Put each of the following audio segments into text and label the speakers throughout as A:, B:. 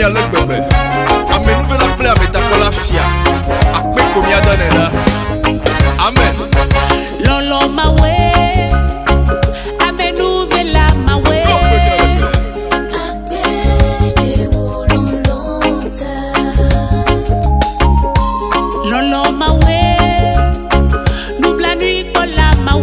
A: mi ale gbegbe. Ame nouvelle appelé à Metakola Fia. Akpe komi adanela. Amen.
B: Lolo mawe. Ame nouvelle mawe. Lolo mawe. Double la nuit pour la mawe.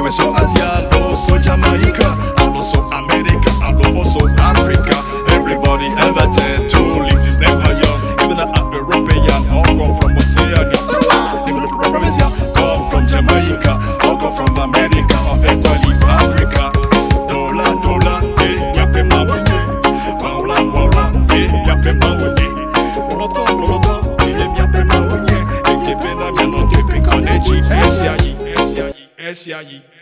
A: So Asia, also Jamaica, also America, also Africa. Everybody ever tend to live is never young. Even the European, all come from Oceania. Even the from Asia, come from Jamaica, all come from America, or equally Africa. Dollar, dollar, yape mawanye. Wawla, wawla, yape mawanye. Moloto, moloto, yape mawanye. Ekepe na miano kepe konechi. SCI.